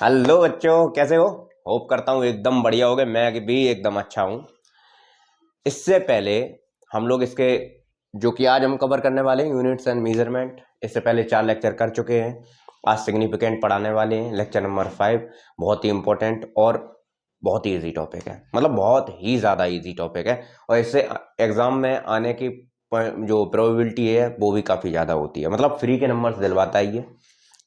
Hello बच्चों, कैसे हो? होप करता हूँ एकदम बढ़िया होगे। मैं भी एकदम अच्छा हूँ। इससे पहले हम लोग इसके जो कि आज हम कवर करने वाले हैं यूनिट्स एंड मेजरमेंट, इससे पहले 4 लेक्चर कर चुके हैं। आज सिग्निफिकेंट पढ़ाने वाले हैं, लेक्चर नंबर 5। बहुत ही इंपॉर्टेंट और बहुत ही इजी टॉपिक है, मतलब बहुत ही ज़्यादा इजी टॉपिक है। और इससे एग्ज़ाम में आने की जो प्रोबेबिलिटी है वो भी काफ़ी ज़्यादा होती है। मतलब फ्री के नंबर्स दिलवाता ही है,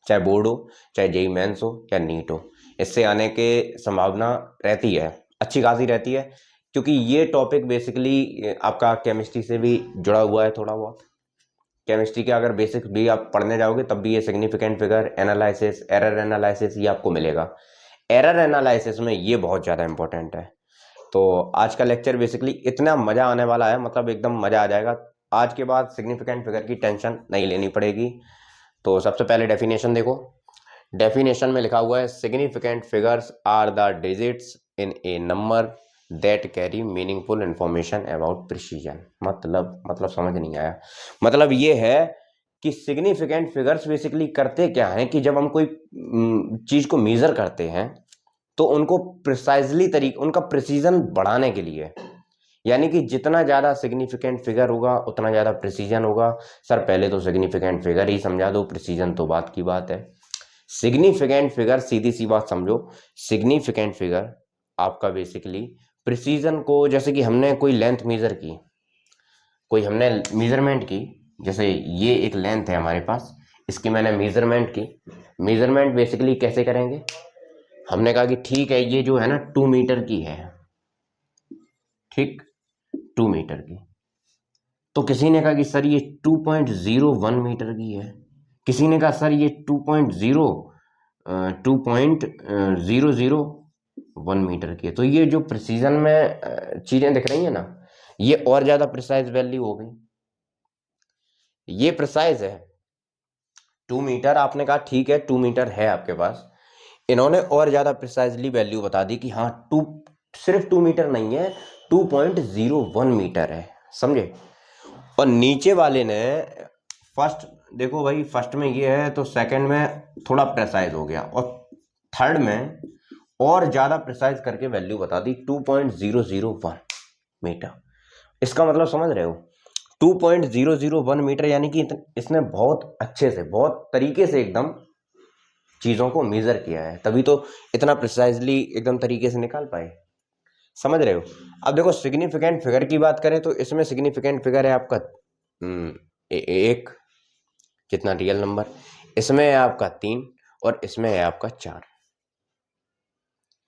चाहे बोर्ड हो, चाहे जेई मेंस हो, या नीट हो। इससे आने के संभावना रहती है, अच्छी खासी रहती है, क्योंकि ये टॉपिक बेसिकली आपका केमिस्ट्री से भी जुड़ा हुआ है थोड़ा बहुत। केमिस्ट्री के अगर बेसिक भी आप पढ़ने जाओगे तब भी ये significant figure analysis, error analysis ये आपको मिलेगा। एरर एनालिसिस में ये बहुत ज़्यादा इंपॉर्टेंट है। तो आज का लेक्चर बेसिकली इतना मज़ा आने वाला है, मतलब एकदम मज़ा आ जाएगा। आज के बाद सिग्निफिकेंट फिगर की टेंशन नहीं लेनी पड़ेगी। तो सबसे पहले डेफिनेशन देखो। डेफिनेशन में लिखा हुआ है significant figures are the digits in a number that carry meaningful information about precision. मतलब समझ नहीं आया। मतलब ये है कि सिग्निफिकेंट फिगर्स बेसिकली करते क्या हैं कि जब हम कोई चीज को मेजर करते हैं तो उनको प्रिसाइजली तरीके, उनका प्रिसीजन बढ़ाने के लिए, यानी कि जितना ज़्यादा सिग्निफिकेंट फिगर होगा उतना ज़्यादा प्रिसीजन होगा। सर पहले तो सिग्निफिकेंट फिगर ही समझा दो, प्रिसीजन तो बात की बात है। सिग्निफिकेंट फिगर, सीधी सी बात समझो, सिग्निफिकेंट फिगर आपका बेसिकली प्रिसीजन को, जैसे कि हमने कोई लेंथ मेजर की, कोई हमने मेजरमेंट की, जैसे ये एक लेंथ है हमारे पास, इसकी मैंने मेजरमेंट की। मेजरमेंट बेसिकली कैसे करेंगे? हमने कहा कि ठीक है ये जो है ना 2 मीटर की है, ठीक, 2 मीटर की। तो किसी ने कहा कि सर ये 2.01 मीटर की है, किसी ने कहा सर ये 2.001 मीटर की है। तो ये जो प्रिसीजन में चीजें दिख रही है ना, ये और ज्यादा प्रिसाइज वैल्यू हो गई। ये प्रिसाइज है 2 मीटर, आपने कहा ठीक है 2 मीटर है आपके पास। इन्होंने और ज्यादा प्रिसाइजली वैल्यू बता दी कि हाँ टू, सिर्फ 2 मीटर नहीं है, 2.01 मीटर है, समझे? और नीचे वाले ने फर्स्ट, देखो भाई फर्स्ट में ये है तो सेकंड में थोड़ा प्रेसाइज हो गया, और थर्ड में और ज्यादा प्रिसाइज करके वैल्यू बता दी 2.001 मीटर। इसका मतलब समझ रहे हो? 2.001 मीटर, यानी कि इसने बहुत अच्छे से, बहुत तरीके से एकदम चीजों को मेजर किया है, तभी तो इतना प्रिसाइजली एकदम तरीके से निकाल पाए। समझ रहे हो? अब देखो सिग्निफिकेंट फिगर की बात करें तो इसमें सिग्निफिकेंट फिगर है आपका एक, कितना रियल नंबर, इसमें है आपका 3 और इसमें है आपका 4।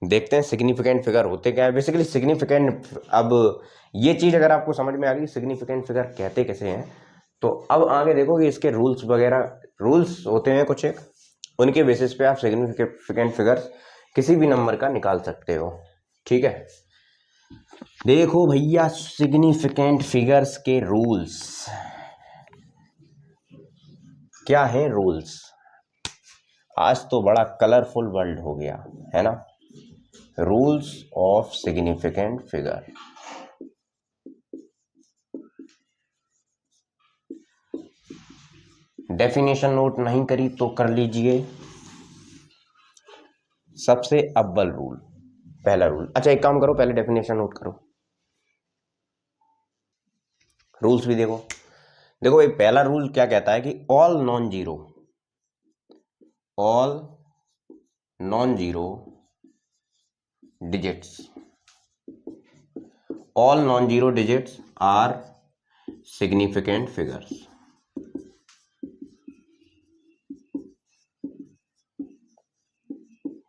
देखते हैं सिग्निफिकेंट फिगर होते क्या है बेसिकली सिग्निफिकेंट। अब ये चीज अगर आपको समझ में आ गई सिग्निफिकेंट फिगर कहते कैसे हैं, तो अब आगे देखो कि इसके रूल्स वगैरह, रूल्स होते हैं कुछ एक, उनके बेसिस पे आप सिग्निफिकेंट फिगर्स किसी भी नंबर का निकाल सकते हो। ठीक है, देखो भैया सिग्निफिकेंट फिगर्स के रूल्स क्या है। रूल्स, आज तो बड़ा कलरफुल वर्ल्ड हो गया है ना। Rules of significant figure. Definition note नहीं करी तो कर लीजिए। सबसे अव्वल रूल, पहला रूल, अच्छा एक काम करो पहले डेफिनेशन नोट करो, रूल्स भी देखो। देखो एक पहला रूल क्या कहता है कि all non zero digits, all non zero digits are significant figures.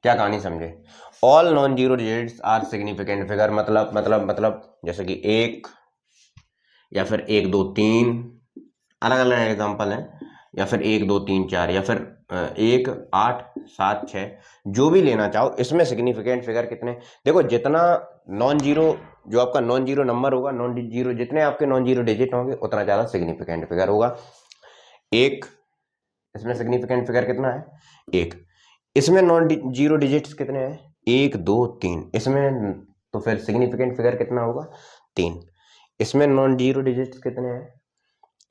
क्या कहानी समझे? All non zero digits are significant figure, मतलब जैसे कि 1 या फिर 1 2 3, अलग अलग एग्जांपल है, या फिर 1 2 3 4, या फिर 1 8 7 6, जो भी लेना चाहो। इसमें सिग्निफिकेंट फिगर कितने, देखो जितना नॉन जीरो, जो आपका नॉन जीरो नंबर होगा, नॉन जीरो जितने आपके नॉन जीरो डिजिट होंगे उतना ज्यादा सिग्निफिकेंट फिगर होगा। एक, इसमें सिग्निफिकेंट फिगर कितना है? 1। इसमें नॉन जीरो डिजिट्स कितने हैं? 1 2 3, इसमें तो फिर सिग्निफिकेंट फिगर कितना होगा? 3। इसमें नॉन जीरो डिजिट्स कितने हैं?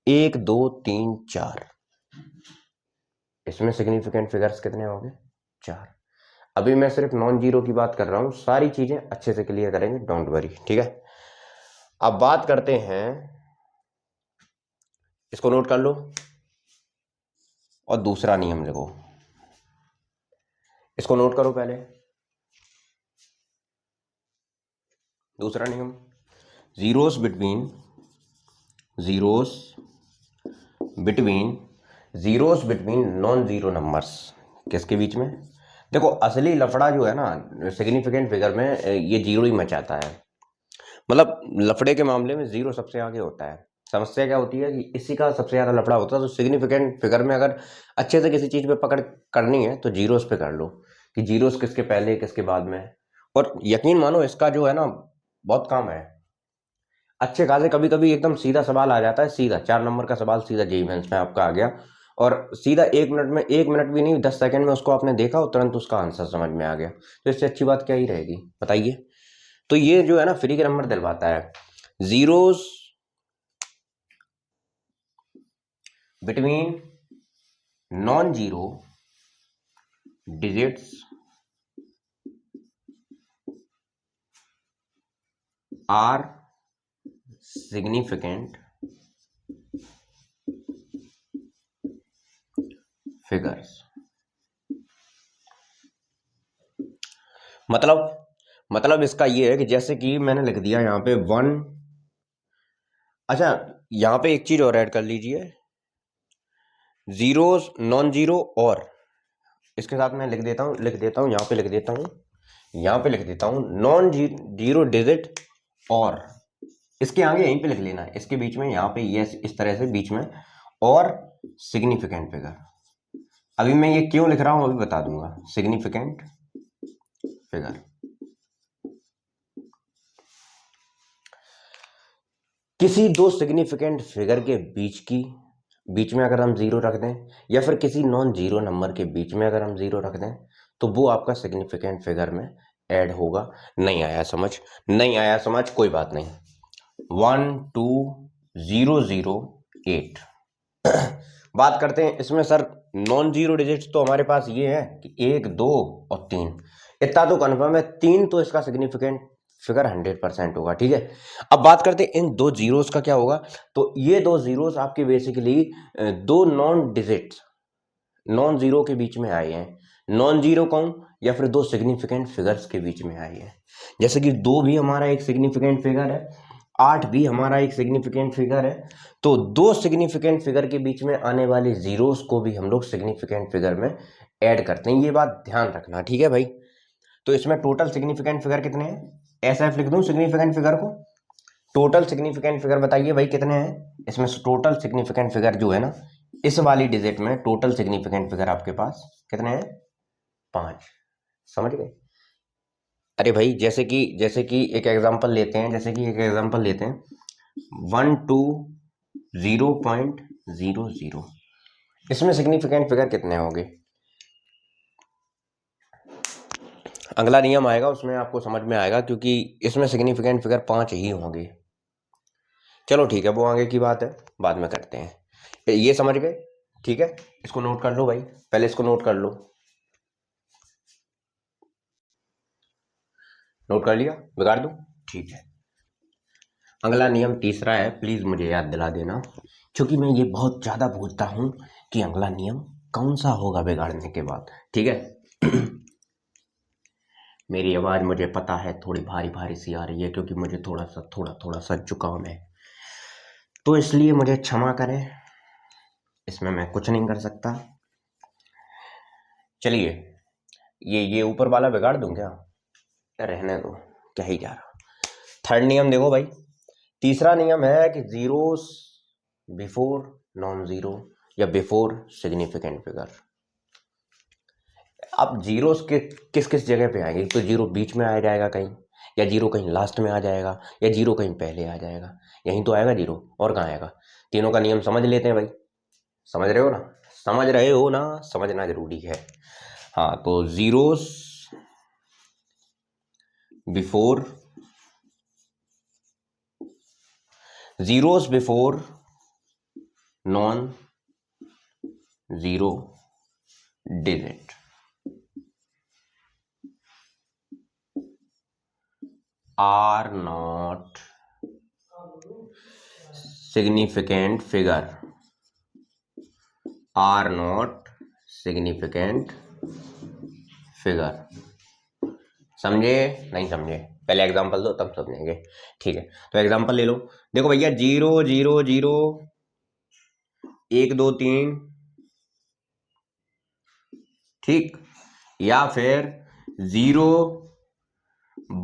1 2 3 4, इसमें सिग्निफिकेंट फिगर्स कितने होंगे? 4। अभी मैं सिर्फ नॉन जीरो की बात कर रहा हूं, सारी चीजें अच्छे से क्लियर करेंगे, डोंट वरी, ठीक है। अब बात करते हैं, इसको नोट कर लो और दूसरा नियम लिखो, इसको नोट करो पहले। दूसरा नियम, zeros between zeros between non zero numbers, किसके बीच में? देखो असली लफड़ा जो है ना सिग्निफिकेंट फिगर में, ये जीरो ही मचाता है। मतलब लफड़े के मामले में जीरो सबसे आगे होता है। समस्या क्या होती है कि इसी का सबसे ज्यादा लफड़ा होता है। तो सिग्निफिकेंट फिगर में अगर अच्छे से किसी चीज पे पकड़ करनी है तो जीरोस पे कर लो, कि जीरोस किसके पहले किसके बाद में। और यकीन मानो इसका जो है ना बहुत काम है। अच्छे खासे कभी कभी एकदम सीधा सवाल आ जाता है, सीधा 4 नंबर का सवाल सीधा जेईई मेंस में आपका आ गया, और सीधा 1 मिनट में, 1 मिनट भी नहीं 10 सेकंड में उसको आपने देखा और तुरंत उसका आंसर समझ में आ गया। तो इससे अच्छी बात क्या ही रहेगी, बताइए। तो ये जो है ना फ्री के नंबर दिलवाता है। Zeros between non zero digits are significant figures. मतलब इसका ये है कि जैसे कि मैंने लिख दिया यहाँ पे 1, अच्छा यहाँ पे एक चीज और ऐड कर लीजिए, जीरोस नॉन जीरो, और इसके साथ मैं लिख देता हूँ यहाँ पे लिख देता हूँ नॉन जीरो डिजिट, और इसके आगे यहीं पे लिख लेना है, इसके बीच में यहाँ पे ये इस तरह से बीच में, और सिग्निफिकेंट फिगर। अभी मैं ये क्यों लिख रहा हूं अभी बता दूंगा। सिग्निफिकेंट फिगर, किसी दो सिग्निफिकेंट फिगर के बीच में अगर हम जीरो रख दें, या फिर किसी नॉन जीरो नंबर के बीच में अगर हम जीरो रख दें, तो वो आपका सिग्निफिकेंट फिगर में ऐड होगा। नहीं आया समझ, कोई बात नहीं। 12008 बात करते हैं इसमें सर, नॉन जीरो डिजिट्स तो हमारे पास ये है कि 1, 2 और 3, इतना तो कन्फर्म है। 3 तो इसका सिग्निफिकेंट फिगर 100% होगा, ठीक है। अब बात करते हैं इन दो जीरोस का क्या होगा। तो ये दो जीरोस आपके बेसिकली दो नॉन डिजिट्स नॉन जीरो के बीच में आए हैं। नॉन जीरो कौन, या फिर दो सिग्निफिकेंट फिगर्स के बीच में आए हैं। जैसे कि 2 भी हमारा एक सिग्निफिकेंट फिगर है, 8 भी हमारा एक सिग्निफिकेंट फिगर है। तो दो सिग्निफिकेंट फिगर के बीच में आने वाले जीरोस को भी हम लोग सिग्निफिकेंट फिगर में ऐड करते हैं, ये बात ध्यान रखना, ठीक है भाई। तो इसमें टोटल सिग्निफिकेंट फिगर कितने हैं, ऐसा लिख दूं सिग्निफिकेंट फिगर को, टोटल सिग्निफिकेंट फिगर बताइए भाई कितने हैं इसमें। टोटल सिग्निफिकेंट फिगर जो है ना इस वाली डिजिट में, टोटल सिग्निफिकेंट फिगर आपके पास कितने हैं, 5। समझ गए? अरे भाई जैसे कि एक एग्जांपल लेते हैं, 120.00, इसमें सिग्निफिकेंट फिगर कितने होंगे। अगला नियम आएगा उसमें आपको समझ में आएगा, क्योंकि इसमें सिग्निफिकेंट फिगर 5 ही होंगे। चलो ठीक है, वो आगे की बात है, बाद में करते हैं। ये समझ गए, ठीक है। इसको नोट कर लो भाई, पहले इसको नोट कर लो। नोट कर लिया, बिगाड़ दूं? ठीक है। अगला नियम तीसरा है, प्लीज मुझे याद दिला देना, क्योंकि मैं ये बहुत ज्यादा पूछता हूं कि अगला नियम कौन सा होगा बिगाड़ने के बाद, ठीक है। मेरी आवाज मुझे पता है थोड़ी भारी भारी सी आ रही है, क्योंकि मुझे थोड़ा सा जुकाम है, तो इसलिए मुझे क्षमा करें, इसमें मैं कुछ नहीं कर सकता। चलिए, ये ऊपर वाला बिगाड़ दूं क्या, रहने दो, क्या ही जा रहा। थर्ड नियम देखो भाई, तीसरा नियम है कि जीरोस बिफोर नॉन जीरो या बिफोर सिग्निफिकेंट फिगर। अब जीरोस के किस किस जगह पे आएंगे, तो जीरो बीच में आ जाएगा कहीं, या जीरो कहीं लास्ट में आ जाएगा, या जीरो कहीं पहले आ जाएगा, यहीं तो आएगा जीरो, और कहाँ आएगा। तीनों का नियम समझ लेते हैं भाई, समझ रहे हो ना, समझना जरूरी है। हाँ, तो zeros before non zero digit, are not significant figure, are not significant figure. समझे नहीं समझे? पहले एग्जांपल दो तब समझेंगे। ठीक है, तो एग्जांपल ले लो। देखो भैया 0 0 0 1 2 3, ठीक, या फिर 0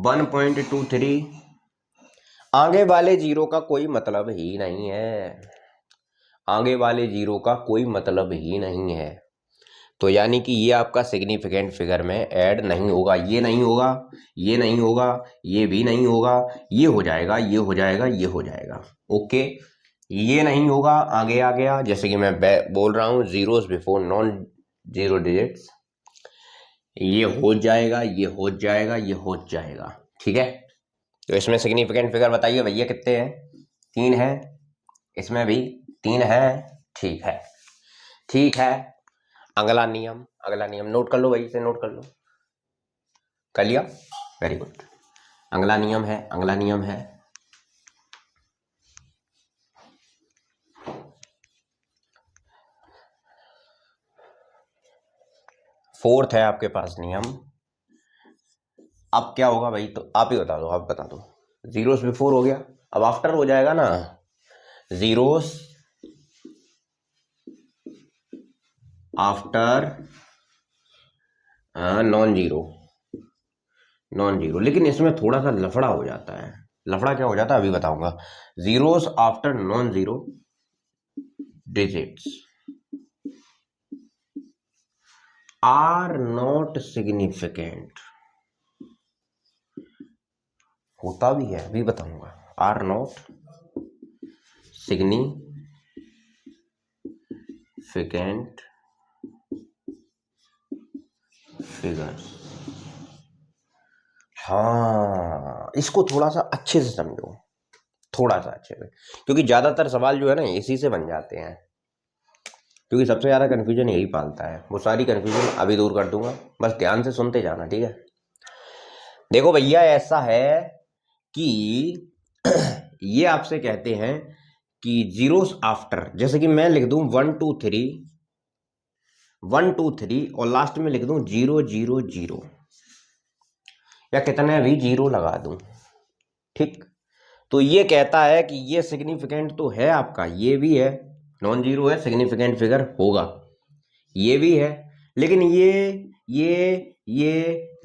1.23। आगे वाले जीरो का कोई मतलब ही नहीं है, आगे वाले जीरो का कोई मतलब ही नहीं है। तो यानी कि ये आपका सिग्निफिकेंट फिगर में ऐड नहीं होगा, ये नहीं होगा, ये नहीं होगा, ये भी नहीं होगा, ये हो जाएगा, ये हो जाएगा, ये हो जाएगा। ओके, ये नहीं होगा, आगे आ गया, जैसे कि मैं बोल रहा हूँ zeros before non zero digits, ये हो जाएगा, ये हो जाएगा, ये हो जाएगा। ठीक है, तो इसमें सिग्निफिकेंट फिगर बताइए भैया कितने हैं? 3 है, इसमें भी 3 है। ठीक है, ठीक है। अगला नियम, अगला नियम नोट कर लो भाई, इसे नोट कर लो। कर लिया? Very good. अगला नियम है, अगला नियम है फोर्थ है आपके पास नियम। अब क्या होगा भाई, तो आप ही बता दो, आप बता दो। जीरोस बिफोर हो गया, अब आफ्टर हो जाएगा ना। Zeros after non zero, non zero, लेकिन इसमें थोड़ा सा लफड़ा हो जाता है। लफड़ा क्या हो जाता है अभी बताऊंगा। Zeros after non zero digits are not significant, होता भी है अभी बताऊंगा। Are not significant figures. हाँ, इसको थोड़ा सा अच्छे से समझो, थोड़ा सा अच्छे से, क्योंकि ज्यादातर सवाल जो है ना इसी से बन जाते हैं, क्योंकि सबसे ज्यादा कंफ्यूजन यही पालता है। वो सारी कंफ्यूजन अभी दूर कर दूंगा, बस ध्यान से सुनते जाना। ठीक है, देखो भैया ऐसा है कि ये आपसे कहते हैं कि जीरोस आफ्टर, जैसे कि मैं लिख दूं 1 2 3 1 2 3 और लास्ट में लिख दूं 0 0 0, या कितने भी जीरो लगा दूं। ठीक, तो ये कहता है कि ये सिग्निफिकेंट तो है आपका, ये भी है, नॉन जीरो है, सिग्निफिकेंट फिगर होगा, ये भी है, लेकिन ये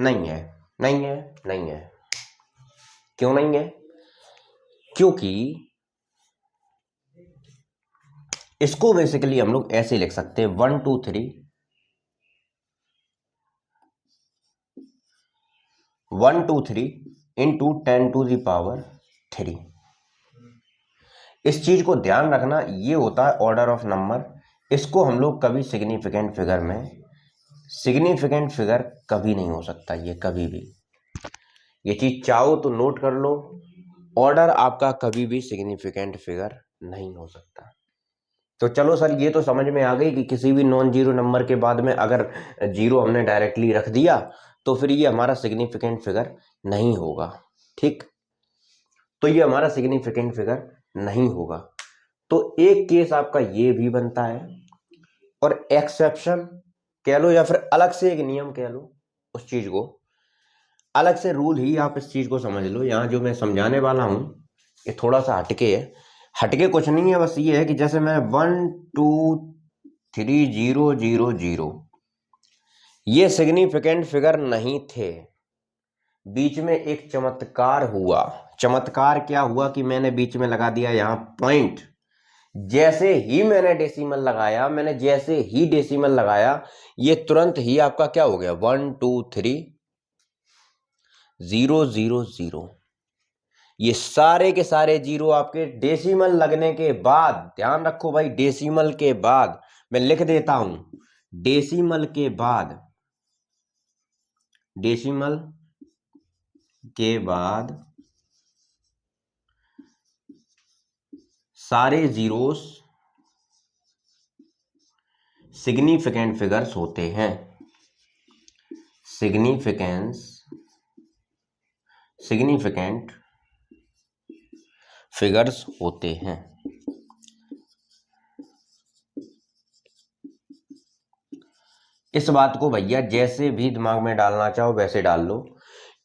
नहीं है, नहीं है, नहीं है। क्यों नहीं है? क्योंकि इसको बेसिकली हम लोग ऐसे लिख सकते हैं 1 2 3 1 2 3 इंटू 10 टू द पावर 3। इस चीज को ध्यान रखना, ये होता है ऑर्डर ऑफ नंबर। इसको हम लोग कभी सिग्निफिकेंट फिगर में, सिग्निफिकेंट फिगर कभी नहीं हो सकता ये, कभी भी। ये चीज चाहो तो नोट कर लो, ऑर्डर आपका कभी भी सिग्निफिकेंट फिगर नहीं हो सकता। तो चलो सर, ये तो समझ में आ गई कि किसी भी नॉन जीरो नंबर के बाद में अगर जीरो हमने डायरेक्टली रख दिया तो फिर ये हमारा सिग्निफिकेंट फिगर नहीं होगा। ठीक, तो ये हमारा सिग्निफिकेंट फिगर नहीं होगा। तो एक केस आपका ये भी बनता है, और एक्सेप्शन कह लो या फिर अलग से एक नियम कह लो, उस चीज को अलग से रूल ही आप इस चीज को समझ लो। यहाँ जो मैं समझाने वाला हूं ये थोड़ा सा हटके है, हटके कुछ नहीं है, बस ये है कि जैसे मैं 1 2 3 0 0 0, ये सिग्निफिकेंट फिगर नहीं थे, बीच में एक चमत्कार हुआ। चमत्कार क्या हुआ कि मैंने बीच में लगा दिया यहाँ पॉइंट। जैसे ही मैंने डेसिमल लगाया, मैंने जैसे ही डेसिमल लगाया, ये तुरंत ही आपका क्या हो गया, 1 2 3 0 0 0। ये सारे के सारे जीरो आपके डेसिमल लगने के बाद, ध्यान रखो भाई, डेसिमल के बाद, मैं लिख देता हूं, डेसिमल के बाद, डेसिमल के बाद सारे जीरोस सिग्निफिकेंट फिगर्स होते हैं। सिग्निफिकेंस सिग्निफिकेंट फिगर्स होते हैं। इस बात को भैया जैसे भी दिमाग में डालना चाहो वैसे डाल लो,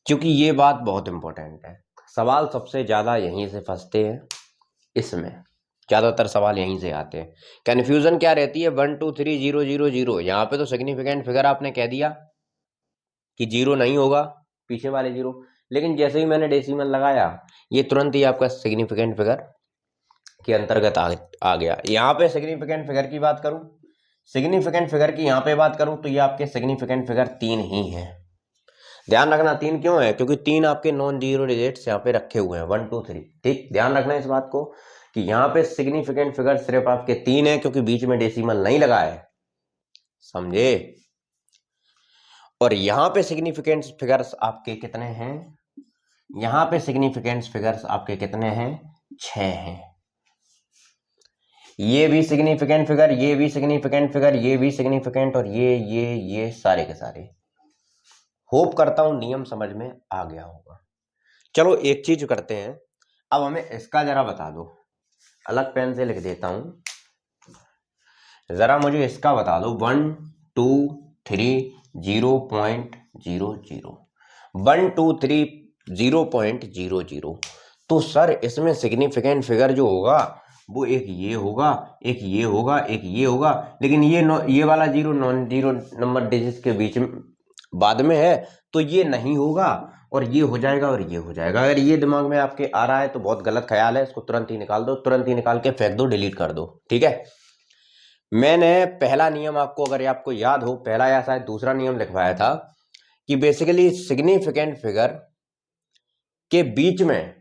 क्योंकि ये बात बहुत इंपॉर्टेंट है। सवाल सबसे ज्यादा यहीं से फंसते हैं, इसमें ज्यादातर सवाल यहीं से आते हैं। कंफ्यूजन क्या रहती है, 1 2 3 0 0 0, यहाँ पे तो सिग्निफिकेंट फिगर आपने कह दिया कि जीरो नहीं होगा, पीछे वाले जीरो, लेकिन जैसे ही मैंने डेसिमल लगाया ये तुरंत ही आपका सिग्निफिकेंट फिगर के अंतर्गत आ गया। यहाँ पे सिग्निफिकेंट फिगर की बात करूं, सिग्निफिकेंट फिगर की यहाँ पे बात करूं तो ये आपके सिग्निफिकेंट फिगर 3 ही है। ध्यान रखना 3 क्यों है, क्योंकि 3 आपके नॉन जीरो डिजिट्स यहाँ पे रखे हुए हैं, 1 2 3। ठीक, ध्यान रखना इस बात को कि यहाँ पे सिग्निफिकेंट फिगर सिर्फ आपके 3 है, क्योंकि बीच में डेसिमल नहीं लगा है, समझे। और यहाँ पे सिग्निफिकेंट फिगर्स आपके कितने हैं, यहाँ पे सिग्निफिकेंट फिगर्स आपके कितने हैं, 6 हैं। ये भी सिग्निफिकेंट फिगर, ये भी सिग्निफिकेंट फिगर, ये भी सिग्निफिकेंट, और ये सारे के सारे। होप करता हूं नियम समझ में आ गया होगा। चलो एक चीज करते हैं, अब हमें इसका जरा बता दो, अलग पेन से लिख देता हूं, जरा मुझे इसका बता दो। 1 2 3 0.00, 1 2 3 0.00। तो सर इसमें सिग्निफिकेंट फिगर जो होगा वो एक ये होगा, एक ये होगा, एक ये होगा, लेकिन ये वाला zero non zero number digit के बीच में बाद में है, तो ये नहीं होगा, और ये हो जाएगा और ये हो जाएगा। अगर ये दिमाग में आपके आ रहा है तो बहुत गलत ख्याल है, इसको तुरंत ही निकाल दो, तुरंत ही निकाल के फेंक दो, डिलीट कर दो, ठीक है। मैंने पहला नियम आपको, अगर आपको याद हो, पहला या शायद दूसरा नियम लिखवाया था कि बेसिकली सिग्निफिकेंट फिगर के बीच में,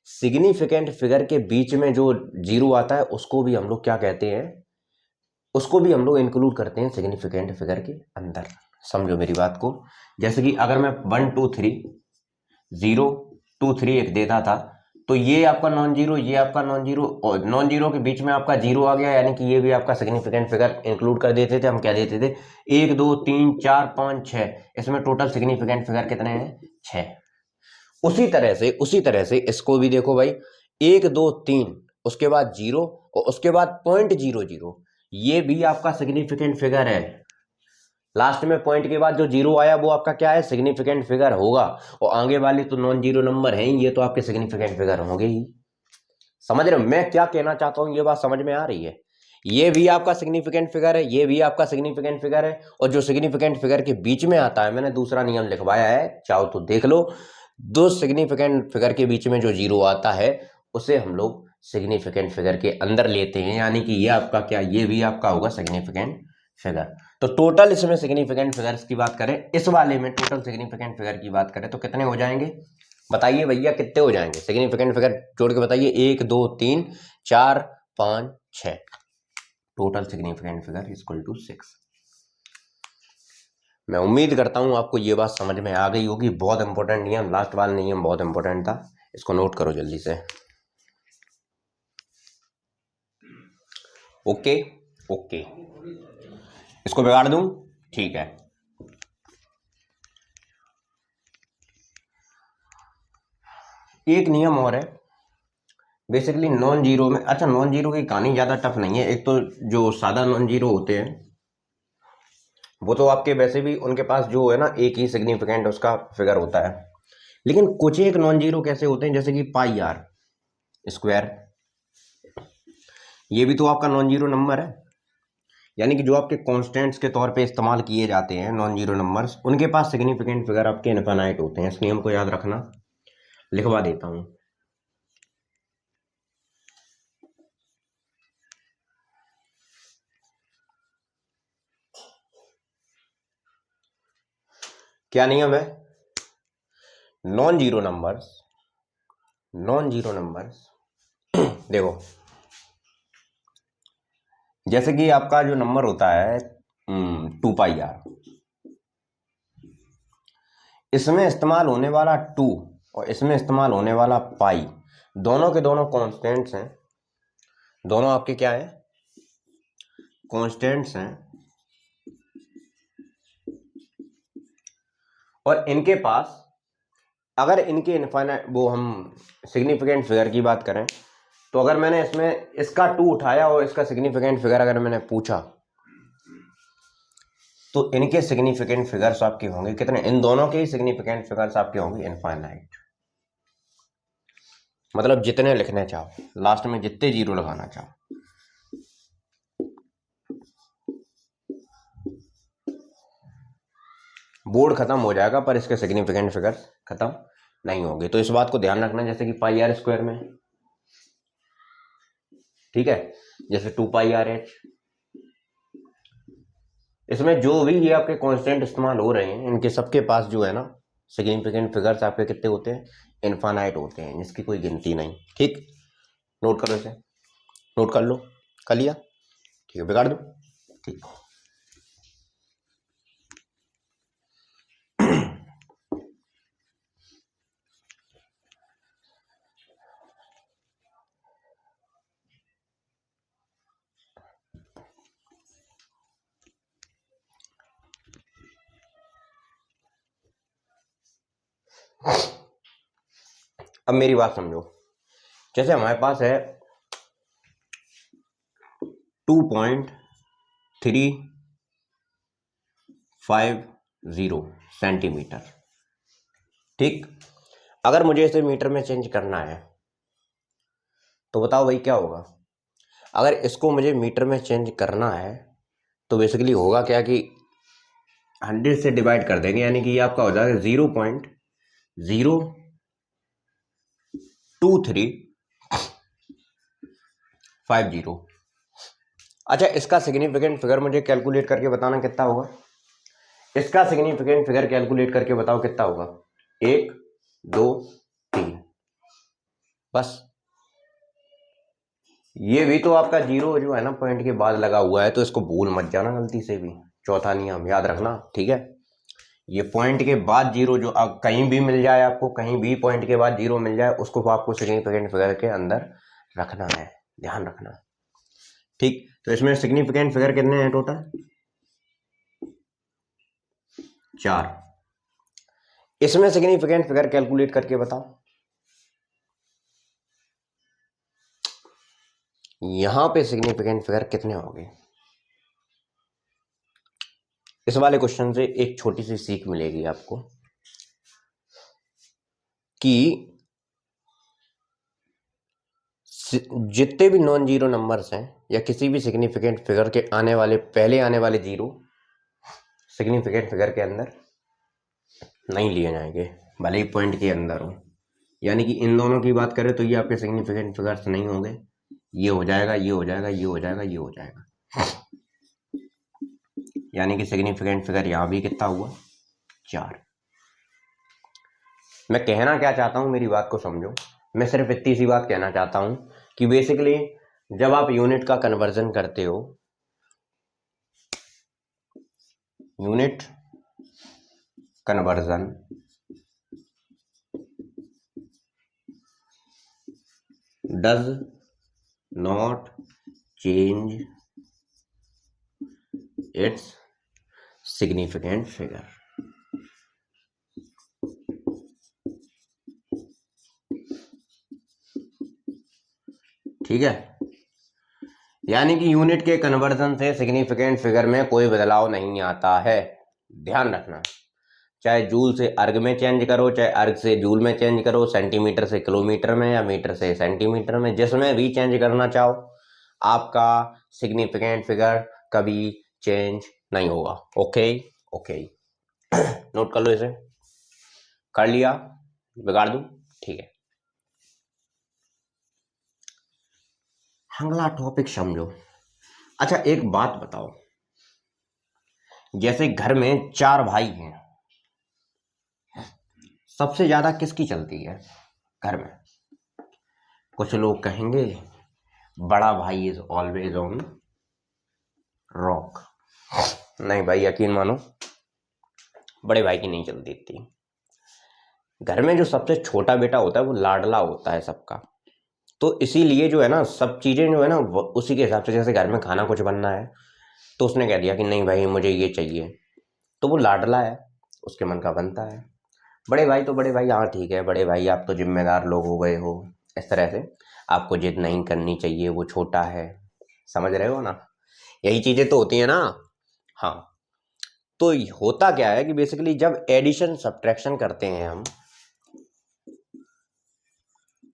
सिग्निफिकेंट फिगर के बीच में जो जीरो आता है उसको भी हम लोग क्या कहते हैं, उसको भी हम लोग इंक्लूड करते हैं सिग्निफिकेंट फिगर के अंदर। समझो मेरी बात को, जैसे कि अगर मैं 1 2 3 0 2 3 एक देता था, तो ये आपका नॉन जीरो, ये आपका नॉन जीरो, और नॉन जीरो के बीच में आपका जीरो आ गया, यानी कि ये भी आपका सिग्निफिकेंट फिगर इंक्लूड कर देते थे। हम क्या देते थे, 1 2 3 4 5 6, इसमें टोटल सिग्निफिकेंट फिगर कितने हैं, 6। उसी तरह से इसको भी देखो भाई, 1 2 3 उसके बाद जीरो और उसके बाद 0.00, ये भी आपका सिग्निफिकेंट फिगर है। लास्ट में पॉइंट के बाद जो जीरो आया वो आपका क्या है, सिग्निफिकेंट फिगर होगा, और आगे वाले तो नॉन जीरो नंबर हैं, ये तो आपके सिग्निफिकेंट फिगर होंगे ही। समझ रहे हो मैं क्या कहना चाहता हूं, ये बात समझ में आ रही है। ये भी आपका सिग्निफिकेंट फिगर है, ये भी आपका सिग्निफिकेंट फिगर है, और जो सिग्निफिकेंट फिगर के बीच में आता है, मैंने दूसरा नियम लिखवाया है, चाहो तो देख लो। दो सिग्निफिकेंट फिगर के बीच में जो जीरो आता है उसे हम लोग सिग्निफिकेंट फिगर के अंदर लेते हैं, यानी कि ये आपका क्या, ये भी आपका होगा सिग्निफिकेंट फिगर। तो टोटल इसमें सिग्निफिकेंट फिगर्स की बात करें, इस वाले में टोटल सिग्निफिकेंट फिगर की बात करें तो कितने हो जाएंगे, बताइए भैया कितने हो जाएंगे सिग्निफिकेंट फिगर, जोड़ के बताइए। 1 2 3 4 5 6, total significant figure equal to 6। मैं उम्मीद करता हूं आपको ये बात समझ में आ गई होगी। बहुत इंपॉर्टेंट नियम, लास्ट वाला नियम बहुत इंपॉर्टेंट था, इसको नोट करो जल्दी से। ओके ओके, इसको बिगाड़ दूं, ठीक है। एक नियम और है बेसिकली नॉन जीरो में। अच्छा, नॉन जीरो की कहानी ज्यादा टफ नहीं है। एक तो जो सादा नॉन जीरो होते हैं वो तो आपके वैसे भी उनके पास जो है ना एक ही सिग्निफिकेंट उसका फिगर होता है, लेकिन कुछ एक नॉन जीरो कैसे होते हैं, जैसे कि पाई आर स्क्वायर, ये भी तो आपका नॉन जीरो नंबर है, यानी कि जो आपके कांस्टेंट्स के तौर पे इस्तेमाल किए जाते हैं नॉन जीरो नंबर्स, उनके पास सिग्निफिकेंट फिगर आपके इनफाइनाइट होते हैं। इस नियम को याद रखना, लिखवा देता हूं। क्या नियम है, नॉन जीरो नंबर्स देखो, जैसे कि आपका जो नंबर होता है 2 पाई आर, इसमें इस्तेमाल होने वाला 2 और इसमें इस्तेमाल होने वाला पाई, दोनों के दोनों कांस्टेंट्स हैं, दोनों आपके क्या है, कांस्टेंट्स हैं, और इनके पास अगर इनके इनफाइनाइट वो हम सिग्निफिकेंट फिगर की बात करें तो अगर मैंने इसमें इसका 2 उठाया और इसका सिग्निफिकेंट फिगर अगर मैंने पूछा तो इनके सिग्निफिकेंट फिगर्स आपके होंगे कितने, इन दोनों के ही सिग्निफिकेंट फिगर्स आपके होंगे इनफाइनाइट। मतलब जितने लिखने चाहो, लास्ट में जितने जीरो लगाना चाहो। बोर्ड खत्म हो जाएगा पर इसके सिग्निफिकेंट फिगर्स खत्म नहीं होंगे। तो इस बात को ध्यान रखना, जैसे कि पाई आर स्क्वायर में, ठीक है, जैसे 2 पाई आर एच, इसमें जो भी ये आपके कांस्टेंट इस्तेमाल हो रहे हैं इनके सबके पास जो है ना सिग्निफिकेंट फिगर्स आपके कितने होते हैं, इनफाइनाइट होते हैं, जिसकी कोई गिनती नहीं। ठीक, नोट करो इसे, नोट कर लो, कर लिया, ठीक है, बिगाड़ दो, ठीक। अब मेरी बात समझो, जैसे हमारे पास है 2.350 सेंटीमीटर, ठीक। अगर मुझे इसे मीटर में चेंज करना है तो बताओ भाई क्या होगा। अगर इसको मुझे मीटर में चेंज करना है तो बेसिकली होगा क्या कि 100 से डिवाइड कर देंगे, यानी कि ये आपका हो जाएगा 0.02350। अच्छा, इसका सिग्निफिकेंट फिगर मुझे कैलकुलेट करके बताना कितना होगा। इसका सिग्निफिकेंट फिगर कैलकुलेट करके बताओ कितना होगा। 1 2 3, बस। ये भी तो आपका जीरो जो है ना पॉइंट के बाद लगा हुआ है, तो इसको भूल मत जाना गलती से भी। चौथा नियम याद रखना, ठीक है। ये पॉइंट के बाद जीरो जो आप कहीं भी मिल जाए, आपको कहीं भी पॉइंट के बाद जीरो मिल जाए, उसको आपको सिग्निफिकेंट फिगर के अंदर रखना है, ध्यान रखना, ठीक। तो इसमें सिग्निफिकेंट फिगर कितने हैं टोटल, 4। इसमें सिग्निफिकेंट फिगर कैलकुलेट करके बताओ। यहां पे सिग्निफिकेंट फिगर कितने होंगे। इस वाले क्वेश्चन से एक छोटी सी सीख मिलेगी आपको कि जितने भी नॉन जीरो नंबर्स हैं या किसी भी सिग्निफिकेंट फिगर के आने वाले पहले आने वाले जीरो सिग्निफिकेंट फिगर के अंदर नहीं लिए जाएंगे, भले ही पॉइंट के अंदर हो। यानी कि इन दोनों की बात करें तो ये आपके सिग्निफिकेंट फिगर्स नहीं होंगे, ये हो जाएगा, ये हो जाएगा, ये हो जाएगा, ये हो जाएगा। यानी कि सिग्निफिकेंट फिगर यहां भी कितना हुआ, 4। मैं कहना क्या चाहता हूं, मेरी बात को समझो। मैं सिर्फ इतनी सी बात कहना चाहता हूं कि बेसिकली जब आप यूनिट का कन्वर्जन करते हो, unit conversion does not change it's significant figure. ठीक है, यानी कि यूनिट के कन्वर्जन से सिग्निफिकेंट फिगर में कोई बदलाव नहीं आता है, ध्यान रखना। चाहे जूल से अर्ग में चेंज करो, चाहे अर्ग से जूल में चेंज करो, सेंटीमीटर से किलोमीटर में या मीटर से सेंटीमीटर में, जिसमें भी चेंज करना चाहो, आपका सिग्निफिकेंट फिगर कभी चेंज नहीं होगा। ओके ओके, नोट कर लो इसे, कर लिया, बिगाड़ दूं, ठीक है। अगला टॉपिक समझो। अच्छा एक बात बताओ, जैसे घर में 4 भाई हैं, सबसे ज्यादा किसकी चलती है घर में। कुछ लोग कहेंगे बड़ा भाई इज ऑलवेज ऑन रॉक। नहीं भाई, यकीन मानो बड़े भाई की नहीं चलती इतनी। घर में जो सबसे छोटा बेटा होता है वो लाडला होता है सबका, तो इसीलिए जो है ना सब चीजें जो है ना उसी के हिसाब से, जैसे घर में खाना कुछ बनना है तो उसने कह दिया कि नहीं भाई मुझे ये चाहिए, तो वो लाडला है, उसके मन का बनता है। बड़े भाई तो बड़े भाई, हाँ ठीक है बड़े भाई, आप तो जिम्मेदार लोग हो गए हो, इस तरह से आपको जिद नहीं करनी चाहिए, वो छोटा है, समझ रहे हो ना, यही चीज़ें तो होती हैं ना। हाँ, तो होता क्या है कि बेसिकली जब एडिशन सब्ट्रैक्शन करते हैं हम,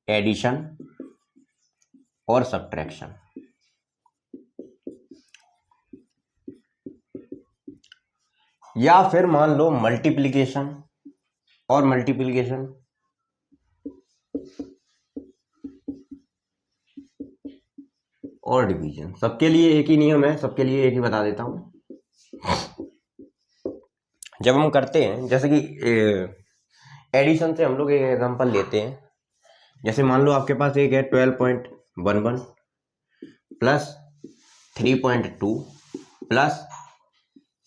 एडिशन और सब्ट्रैक्शन, या फिर मान लो मल्टीप्लिकेशन और मल्टीप्लिकेशन, और डिवीजन, सबके लिए एक ही नियम है, सबके लिए एक ही बता देता हूं। जब हम करते हैं, जैसे कि एडिशन से हम लोग एक एग्जांपल लेते हैं, जैसे मान लो आपके पास एक है 12.11 प्लस 3.2 प्लस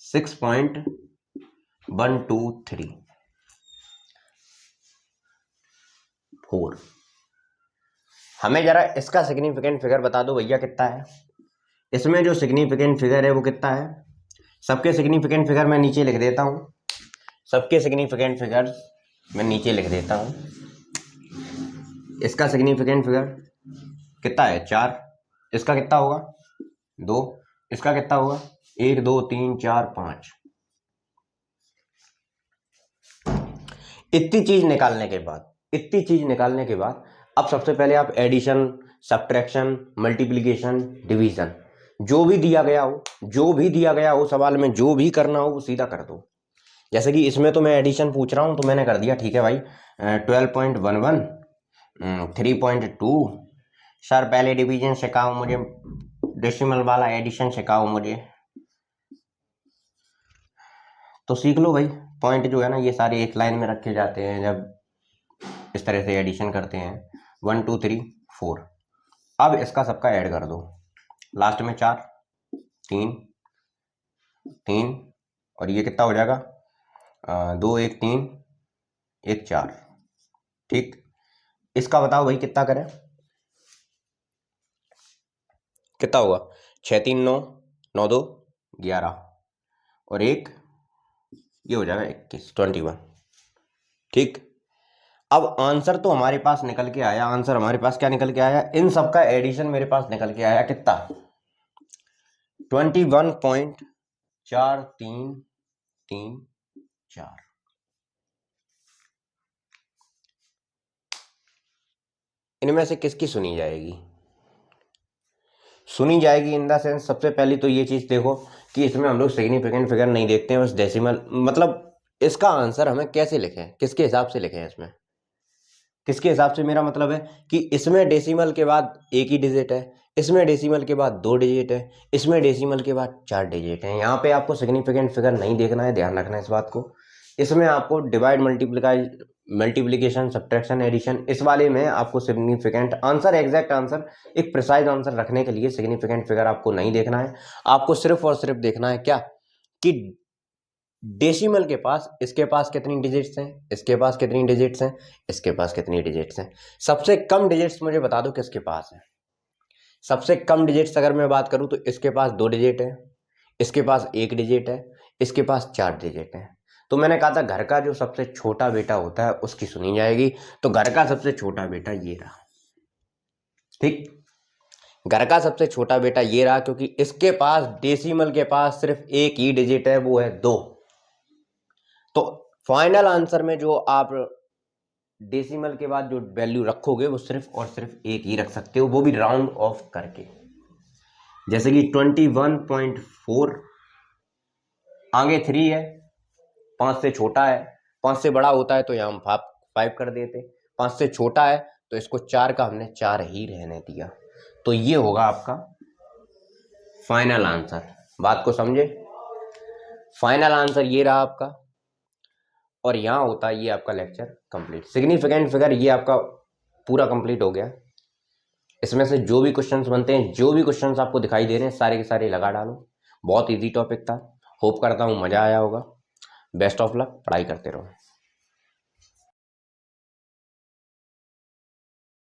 6.123 हमें जरा इसका सिग्निफिकेंट फिगर बता दो भैया कितना है। इसमें जो सिग्निफिकेंट फिगर है वो कितना है, सबके सिग्निफिकेंट फिगर मैं नीचे लिख देता हूं, सबके सिग्निफिकेंट फिगर मैं नीचे लिख देता हूं। इसका सिग्निफिकेंट फिगर कितना है 4, इसका कितना होगा 2, इसका कितना होगा 1 2 3 4 5। इतनी चीज निकालने के बाद अब सबसे पहले आप एडिशन, सब्ट्रैक्शन, मल्टीप्लिकेशन, डिवीजन, जो भी दिया गया हो सवाल में, जो भी करना हो वो सीधा कर दो। जैसे कि इसमें तो मैं एडिशन पूछ रहा हूं तो मैंने कर दिया, ठीक है भाई 12.11 3.2। सर पहले डिवीजन सिखाओ मुझे, डेसिमल वाला एडिशन सिखाओ मुझे, तो सीख लो भाई। पॉइंट जो है ना ये सारे एक लाइन में रखे जाते हैं जब इस तरह से एडिशन करते हैं, 1 2 3 4। अब इसका सबका ऐड कर दो, लास्ट में 4 3 3 और ये कितना हो जाएगा 2 1 3 1 4। ठीक, इसका बताओ भाई कितना करें, कितना होगा 6 3 9 9 2 11 और एक ये हो जाएगा 21 21। ठीक, अब आंसर तो हमारे पास निकल के आया, आंसर हमारे पास क्या निकल के आया, इन सब का एडिशन मेरे पास निकल के आया कितना 21.4334। इनमें से किसकी सुनी जाएगी इन द सेंस, सबसे पहली तो ये चीज देखो कि इसमें हम लोग सिग्निफिकेंट फिगर नहीं देखते हैं, बस डेसिमल, मतलब इसका आंसर हमें कैसे लिखें, किसके हिसाब से लिखें, इसमें किसके हिसाब से, मेरा मतलब है कि इसमें डेसिमल के बाद एक ही डिजिट है, इसमें डेसिमल के बाद 2 डिजिट है, इसमें डेसिमल के बाद 4 डिजिट है। यहाँ पे आपको सिग्निफिकेंट फिगर नहीं देखना है, ध्यान रखना है इस बात को। इसमें आपको डिवाइड, मल्टीप्लिकेशन, सब्ट्रैक्शन, एडिशन, इस वाले में आपको सिग्निफिकेंट आंसर, एग्जैक्ट आंसर, एक प्रिसाइज आंसर रखने के लिए सिग्निफिकेंट फिगर आपको नहीं देखना है। आपको सिर्फ और सिर्फ देखना है क्या कि डेसिमल के पास, इसके पास कितनी डिजिट्स हैं, इसके पास कितनी डिजिट्स हैं, इसके पास कितनी डिजिट्स हैं। सबसे कम डिजिट्स मुझे बता दो किसके पास है। सबसे कम डिजिट्स अगर मैं बात करूं तो इसके पास 2 डिजिट है, इसके पास 1 डिजिट है, इसके पास 4 डिजिट है। तो मैंने कहा था घर का जो सबसे छोटा बेटा होता है उसकी सुनी जाएगी, तो घर का सबसे छोटा बेटा ये रहा। ठीक, घर का सबसे छोटा बेटा ये रहा, क्योंकि इसके पास डेसिमल के पास सिर्फ एक ही डिजिट है, वो है 2। तो फाइनल आंसर में जो आप डेसिमल के बाद जो वैल्यू रखोगे वो सिर्फ और सिर्फ एक ही रख सकते हो, वो भी राउंड ऑफ करके। जैसे कि 21.4 आगे 3 है, 5 से छोटा है, 5 से बड़ा होता है तो यहाँ हम 5 कर देते, 5 से छोटा है तो इसको 4 का हमने 4 ही रहने दिया। तो ये होगा आपका फाइनल आंसर। बात को समझे, फाइनल आंसर ये रहा आपका, और यहाँ होता है ये आपका लेक्चर कंप्लीट। सिग्निफिकेंट फिगर ये आपका पूरा कंप्लीट हो गया। इसमें से जो भी क्वेश्चंस बनते हैं, जो भी क्वेश्चंस आपको दिखाई दे रहे हैं, सारे के सारे लगा डालो। बहुत इजी टॉपिक था, होप करता हूँ मज़ा आया होगा। बेस्ट ऑफ लक, पढ़ाई करते रहो।